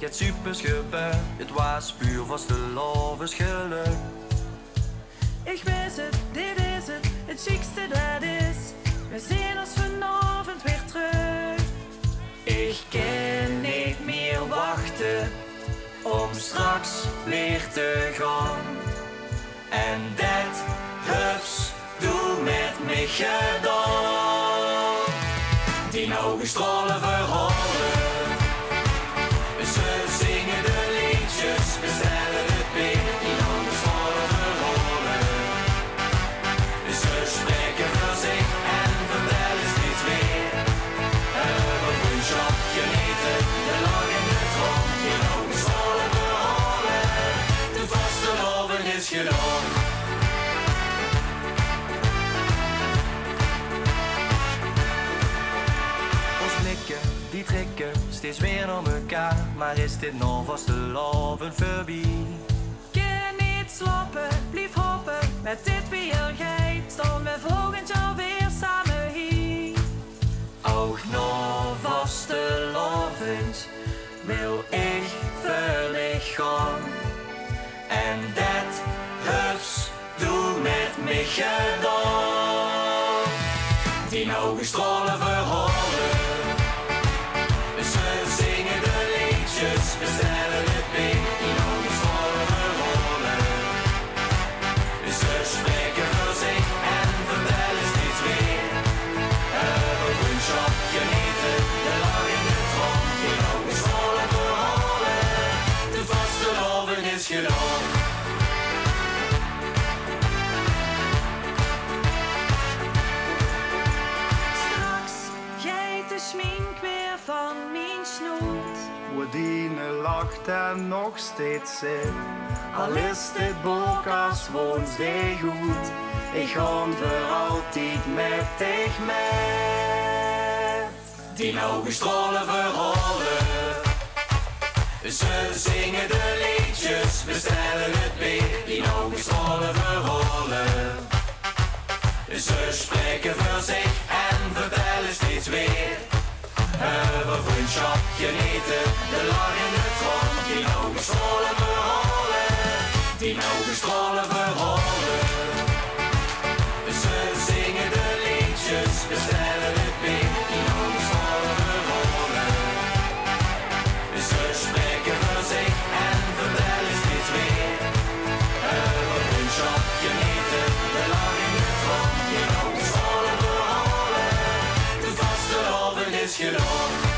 het supers gebeurd. Het was puur vaste lovers geluk. Ik wist het, dit is het chicste dat is. We zien ons vanavond weer terug. Ik kan niet meer wachten om straks weer te gaan. En dat hups, doe met me gedaan. Die ogen stralen verhalen. Ze zingen de liedjes, bestellen het bier. Die ogen stralen verhalen. Ze spreken voor zich en vertellen steeds weer. Over vriendschap genieten, de lach en de trom. Die ogen stralen verhalen. De vaste loven is gedaan. Die trekken steeds weer naar elkaar. Maar is dit nou vaste loven voorbij? Kan niet slapen, blijf hopen. Met dit weer gij staan we volgend jaar weer samen hier. Ook nog vaste lovens wil ik verlicht gaan. En dat hups, doe met me gedaan. Die ogen stralen verhalen. Ze zingen de liedjes, bestellen het bier, die ogen stralen verhalen. Ze spreken voor zich en vertellen steeds weer. Over vriendschap genieten, de lach in de trom, die ogen stralen verhalen. De vaste loven is gedaan. Straks geit de schmink weer van mijn snoet. Woordine lacht en nog steeds zit. Al is dit boek als woensdag goed. Ik ga voor altijd met dich met. Die ogen stralen verhalen. Ze zingen de liedjes, bestellen het bier. Die ogen stralen verhalen. Ze spreken voor zich en vertellen steeds weer. Over vriendschap genieten, de lach in de trom. Die ogen stralen verhalen. Die ogen stralen verhalen. Ze zingen de liedjes, bestellen het bier. Die ogen stralen verhalen. Ze spreken voor zich en vertellen steeds weer. Over vriendschap genieten, de lach in de trom. Die ogen stralen verhalen. De vaste loven is gedaan.